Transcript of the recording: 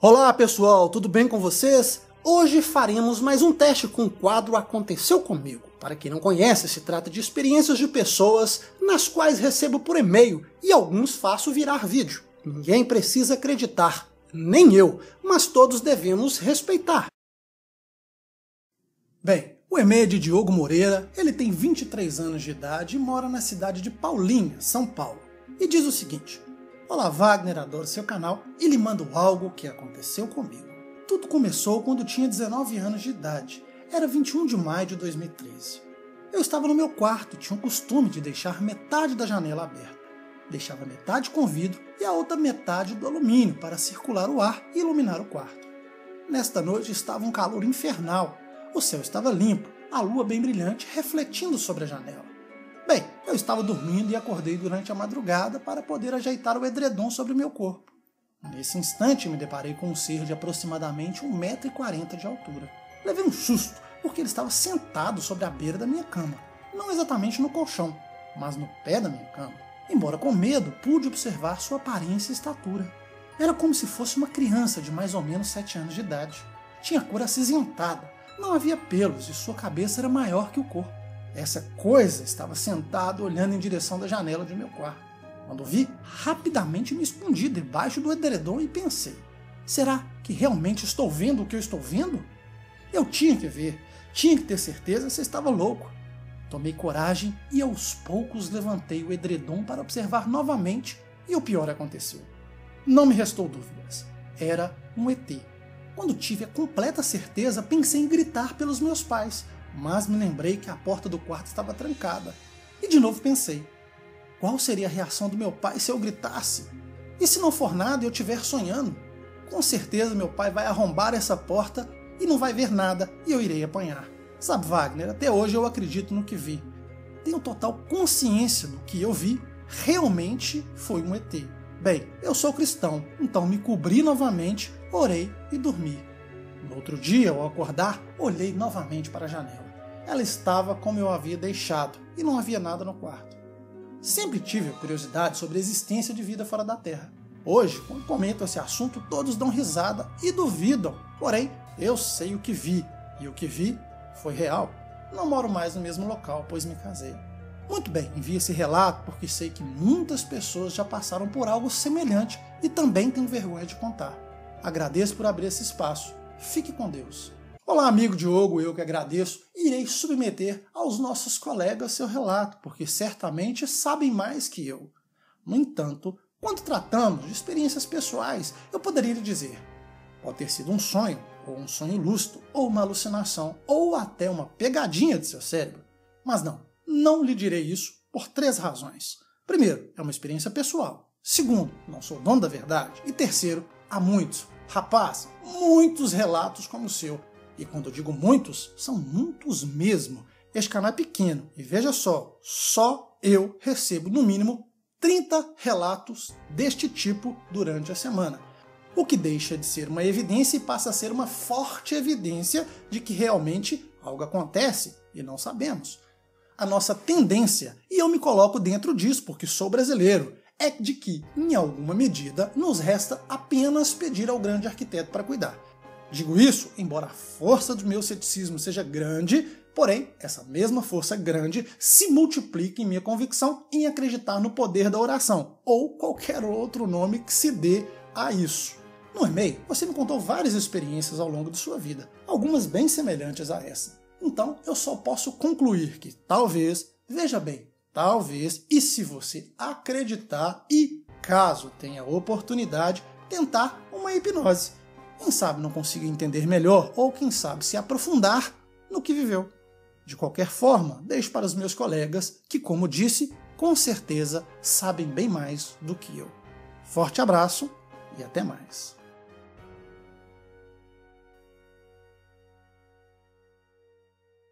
Olá pessoal, tudo bem com vocês? Hoje faremos mais um teste com o quadro Aconteceu Comigo. Para quem não conhece, se trata de experiências de pessoas nas quais recebo por e-mail e alguns faço virar vídeo. Ninguém precisa acreditar, nem eu, mas todos devemos respeitar. Bem, o e-mail é de Diogo Moreira, ele tem 23 anos de idade e mora na cidade de Paulinha, São Paulo. E diz o seguinte: olá Wagner, adoro seu canal e lhe mando algo que aconteceu comigo. Tudo começou quando tinha 19 anos de idade, era 21 de maio de 2013. Eu estava no meu quarto e tinha o costume de deixar metade da janela aberta. Deixava metade com vidro e a outra metade do alumínio para circular o ar e iluminar o quarto. Nesta noite estava um calor infernal, o céu estava limpo, a lua bem brilhante refletindo sobre a janela. Bem, eu estava dormindo e acordei durante a madrugada para poder ajeitar o edredom sobre o meu corpo. Nesse instante me deparei com um ser de aproximadamente 1,40 m de altura. Levei um susto, porque ele estava sentado sobre a beira da minha cama, não exatamente no colchão, mas no pé da minha cama. Embora com medo, pude observar sua aparência e estatura. Era como se fosse uma criança de mais ou menos 7 anos de idade. Tinha cor acinzentada, não havia pelos e sua cabeça era maior que o corpo. Essa coisa estava sentada olhando em direção da janela de meu quarto. Quando vi, rapidamente me escondi debaixo do edredom e pensei: será que realmente estou vendo o que eu estou vendo? Eu tinha que ver, tinha que ter certeza se estava louco. Tomei coragem e aos poucos levantei o edredom para observar novamente e o pior aconteceu. Não me restou dúvidas, era um ET. Quando tive a completa certeza, pensei em gritar pelos meus pais, mas me lembrei que a porta do quarto estava trancada. E de novo pensei: qual seria a reação do meu pai se eu gritasse? E se não for nada e eu estiver sonhando? Com certeza meu pai vai arrombar essa porta e não vai ver nada e eu irei apanhar. Sabe, Wagner, até hoje eu acredito no que vi. Tenho total consciência do que eu vi realmente foi um ET. Bem, eu sou cristão, então me cobri novamente, orei e dormi. No outro dia, ao acordar, olhei novamente para a janela. Ela estava como eu havia deixado e não havia nada no quarto. Sempre tive a curiosidade sobre a existência de vida fora da Terra. Hoje, quando comento esse assunto, todos dão risada e duvidam. Porém, eu sei o que vi, e o que vi foi real. Não moro mais no mesmo local, pois me casei. Muito bem, envio esse relato porque sei que muitas pessoas já passaram por algo semelhante e também tenho vergonha de contar. Agradeço por abrir esse espaço. Fique com Deus. Olá, amigo Diogo, eu que agradeço e irei submeter aos nossos colegas seu relato, porque certamente sabem mais que eu. No entanto, quando tratamos de experiências pessoais, eu poderia lhe dizer: pode ter sido um sonho, ou um sonho lúcido, ou uma alucinação, ou até uma pegadinha de seu cérebro. Mas não lhe direi isso por 3 razões. Primeiro, é uma experiência pessoal. Segundo, não sou dono da verdade. E terceiro, há muitos relatos como o seu. E quando eu digo muitos, são muitos mesmo. Este canal é pequeno e veja só eu recebo no mínimo 30 relatos deste tipo durante a semana. O que deixa de ser uma evidência e passa a ser uma forte evidência de que realmente algo acontece e não sabemos. A nossa tendência, e eu me coloco dentro disso porque sou brasileiro, é de que, em alguma medida, nos resta apenas pedir ao grande arquiteto para cuidar. Digo isso, embora a força do meu ceticismo seja grande, porém, essa mesma força grande se multiplica em minha convicção em acreditar no poder da oração, ou qualquer outro nome que se dê a isso. No e-mail, você me contou várias experiências ao longo de sua vida, algumas bem semelhantes a essa. Então, eu só posso concluir que talvez, veja bem, talvez, e se você acreditar e, caso tenha oportunidade, tentar uma hipnose. Quem sabe não consiga entender melhor ou quem sabe se aprofundar no que viveu. De qualquer forma, deixo para os meus colegas que, como disse, com certeza sabem bem mais do que eu. Forte abraço e até mais.